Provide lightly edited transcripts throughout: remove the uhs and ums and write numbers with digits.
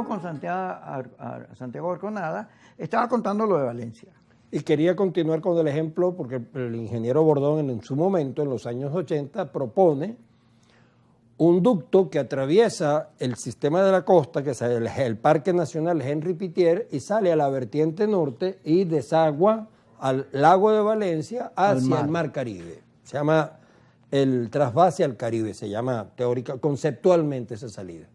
con Santiago Arconada, estaba contando lo de Valencia. Y quería continuar con el ejemplo porque el ingeniero Bordón en su momento, en los años 80, propone un ducto que atraviesa el sistema de la costa, que es el Parque Nacional Henri Pittier, y sale a la vertiente norte y desagua al lago de Valencia hacia el mar Caribe. Se llama el trasvase al Caribe, se llama conceptualmente esa salida.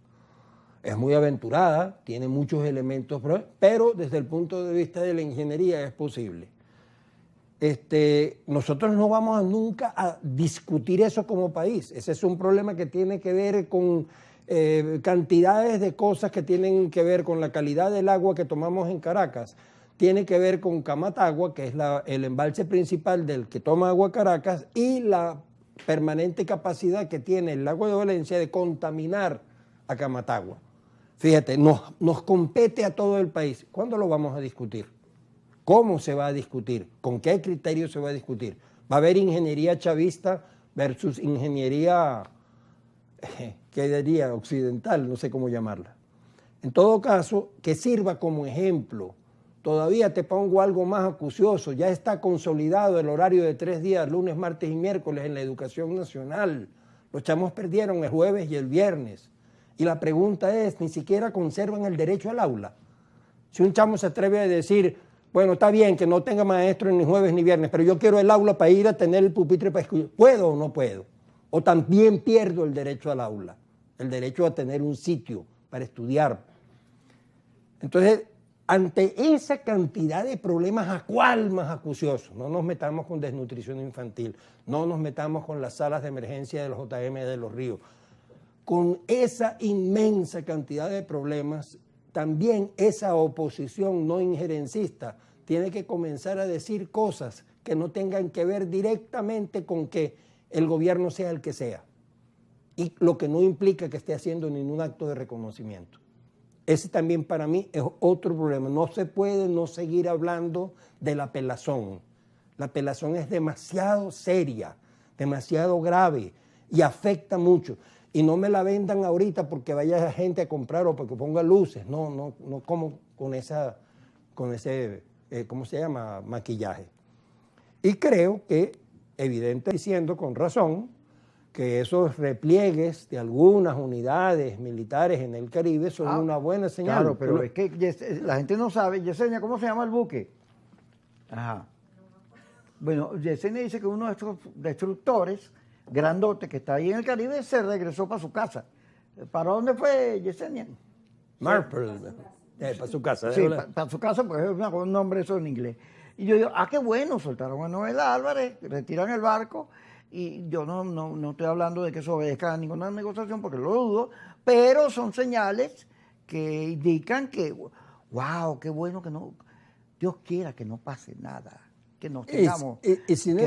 Es muy aventurada, tiene muchos elementos, pero desde el punto de vista de la ingeniería es posible. Nosotros no vamos nunca a discutir eso como país. Ese es un problema que tiene que ver con cantidades de cosas que tienen que ver con la calidad del agua que tomamos en Caracas. Tiene que ver con Camatagua, que es el embalse principal del que toma agua Caracas, y la permanente capacidad que tiene el lago de Valencia de contaminar a Camatagua. Fíjate, nos compete a todo el país. ¿Cuándo lo vamos a discutir? ¿Cómo se va a discutir? ¿Con qué criterio se va a discutir? ¿Va a haber ingeniería chavista versus ingeniería, qué diría, occidental? No sé cómo llamarla. En todo caso, que sirva como ejemplo. Todavía te pongo algo más acucioso. Ya está consolidado el horario de 3 días, lunes, martes y miércoles, en la educación nacional. Los chamos perdieron el jueves y el viernes. Y la pregunta es, ni siquiera conservan el derecho al aula. Si un chamo se atreve a decir, bueno, está bien que no tenga maestro ni jueves ni viernes, pero yo quiero el aula para ir a tener el pupitre para escuchar, ¿puedo o no puedo? O también pierdo el derecho al aula, el derecho a tener un sitio para estudiar. Entonces, ante esa cantidad de problemas, ¿a cuál más acucioso? No nos metamos con desnutrición infantil, no nos metamos con las salas de emergencia de los JM de Los Ríos. Con esa inmensa cantidad de problemas, también esa oposición no injerencista tiene que comenzar a decir cosas que no tengan que ver directamente con que el gobierno sea el que sea, y lo que no implica que esté haciendo ningún acto de reconocimiento. Ese también para mí es otro problema. No se puede no seguir hablando de la pelazón. La pelazón es demasiado seria, demasiado grave y afecta mucho. Y no me la vendan ahorita porque vaya gente a comprar o porque ponga luces. No como con ese, ¿cómo se llama? Maquillaje. Y creo que, evidente, diciendo con razón, que esos repliegues de algunas unidades militares en el Caribe son una buena señal. Claro, pero es que la gente no sabe. Yesenia, ¿cómo se llama el buque? Ajá. Bueno, Yesenia dice que uno de estos destructores grandote que está ahí en el Caribe se regresó para su casa. ¿Para dónde fue Yesenia? Marple, para su casa. Sí, para su casa, pues es un nombre eso en inglés. Y yo digo, qué bueno, soltaron a Noel Álvarez, retiran el barco, y yo no estoy hablando de que eso obedezca a ninguna negociación porque lo dudo, pero son señales que indican que, wow, qué bueno que no, Dios quiera que no pase nada. Que nos tengamos sin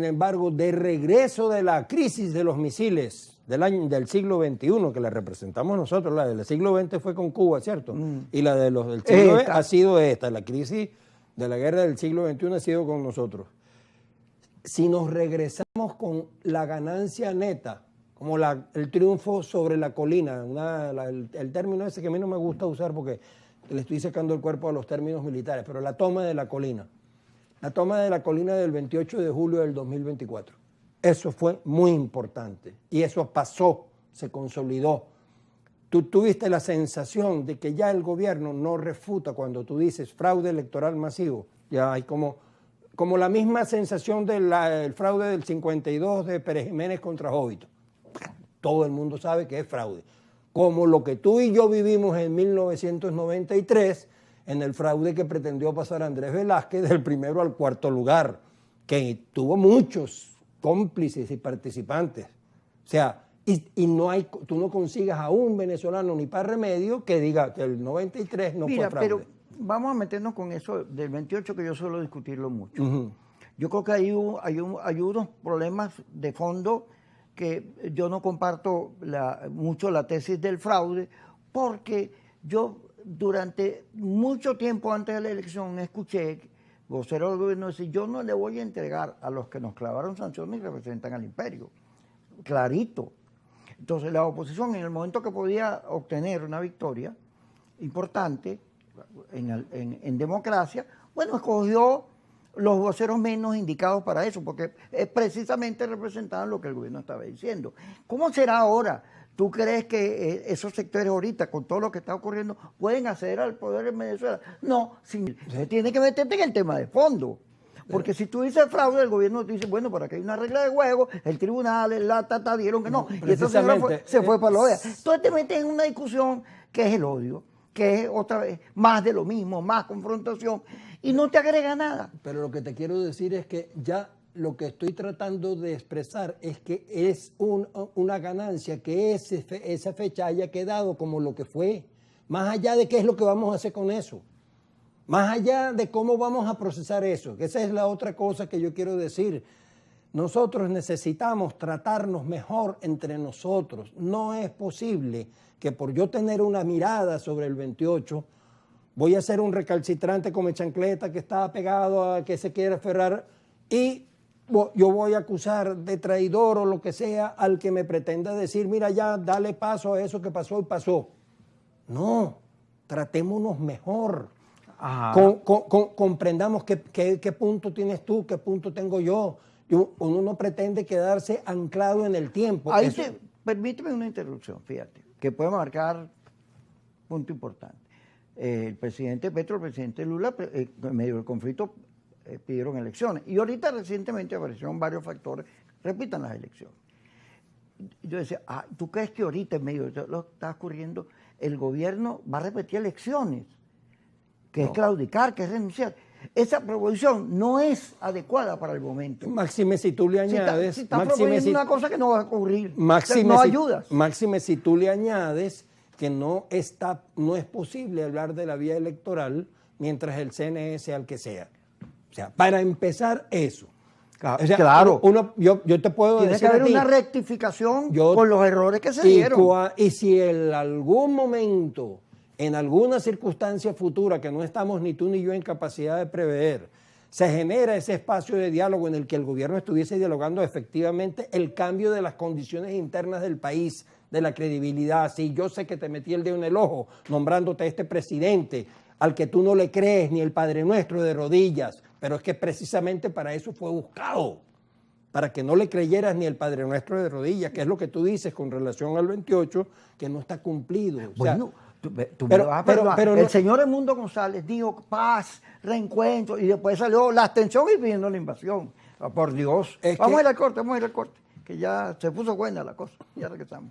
embargo, de regreso de la crisis de los misiles del siglo XXI, que la representamos nosotros, la del siglo XX fue con Cuba, ¿cierto? Y la del siglo XX ha sido esta, la crisis de la guerra del siglo XXI ha sido con nosotros. Si nos regresamos con la ganancia neta, como el triunfo sobre la colina, el término ese que a mí no me gusta usar porque le estoy sacando el cuerpo a los términos militares, pero la toma de la colina. La toma de la colina del 28 de julio del 2024. Eso fue muy importante y eso pasó, se consolidó. Tú tuviste la sensación de que ya el gobierno no refuta cuando tú dices fraude electoral masivo. Ya hay como la misma sensación del fraude del 52 de Pérez Jiménez contra Jovito. Todo el mundo sabe que es fraude. Como lo que tú y yo vivimos en 1993, en el fraude que pretendió pasar Andrés Velázquez del primero al cuarto lugar, que tuvo muchos cómplices y participantes. O sea, tú no consigas a un venezolano ni para remedio que diga que el 93 no fue fraude. Pero vamos a meternos con eso del 28, que yo suelo discutirlo mucho. Yo creo que hay unos problemas de fondo que yo no comparto mucho la tesis del fraude, porque yo durante mucho tiempo antes de la elección escuché vocero del gobierno decir: yo no le voy a entregar a los que nos clavaron sanciones y representan al imperio. Clarito. Entonces la oposición, en el momento que podía obtener una victoria, importante en democracia, bueno, escogió los voceros menos indicados para eso, porque precisamente representaban lo que el gobierno estaba diciendo. ¿Cómo será ahora? ¿Tú crees que esos sectores ahorita, con todo lo que está ocurriendo, pueden acceder al poder en Venezuela? No, tiene que meterte en el tema de fondo. Porque si tú dices fraude, el gobierno te dice, bueno, por aquí hay una regla de juego, el tribunal, dieron que no. Y esta señora se fue para la OEA. Entonces te metes en una discusión que es el odio, que es otra vez más de lo mismo, más confrontación, y no te agrega nada. Pero lo que te quiero decir es que ya lo que estoy tratando de expresar es que es una ganancia que esa fecha haya quedado como lo que fue, más allá de qué es lo que vamos a hacer con eso, más allá de cómo vamos a procesar eso, que esa es la otra cosa que yo quiero decir. Nosotros necesitamos tratarnos mejor entre nosotros. No es posible que por yo tener una mirada sobre el 28, voy a ser un recalcitrante como chancleta que está pegado a que se quiere aferrar y yo voy a acusar de traidor o lo que sea al que me pretenda decir, mira ya, dale paso a eso que pasó y pasó. No, tratémonos mejor. Comprendamos qué punto tienes tú, qué punto tengo yo. Uno no pretende quedarse anclado en el tiempo. Ahí permíteme una interrupción, fíjate, que puede marcar punto importante. El presidente Petro, el presidente Lula, en medio del conflicto, pidieron elecciones. Y ahorita recientemente aparecieron varios factores, repitan las elecciones. Yo decía, ¿tú crees que ahorita en medio de lo que está ocurriendo, el gobierno va a repetir elecciones? Que es claudicar, que es renunciar. Esa proposición no es adecuada para el momento. Máxime si tú le añades... Si está proponiendo una cosa que no va a ocurrir, máxime no ayudas. Máxime si tú le añades que no es posible hablar de la vía electoral mientras el CNE sea el que sea. O sea, para empezar eso. O sea, claro. Yo te puedo decir. Tiene que haber una rectificación con los errores que se dieron. Y si en algún momento, en alguna circunstancia futura que no estamos ni tú ni yo en capacidad de prever, se genera ese espacio de diálogo en el que el gobierno estuviese dialogando efectivamente el cambio de las condiciones internas del país, de la credibilidad. Sí, yo sé que te metí el dedo en el ojo nombrándote este presidente al que tú no le crees ni el Padre Nuestro de rodillas, pero es que precisamente para eso fue buscado, para que no le creyeras ni el Padre Nuestro de rodillas, que es lo que tú dices con relación al 28, que no está cumplido. O sea, bueno, pero el señor Edmundo González dijo paz, reencuentro, y después salió la abstención y pidiendo la invasión. Por Dios. Vamos a ir al corte, que ya se puso buena la cosa. Ya regresamos.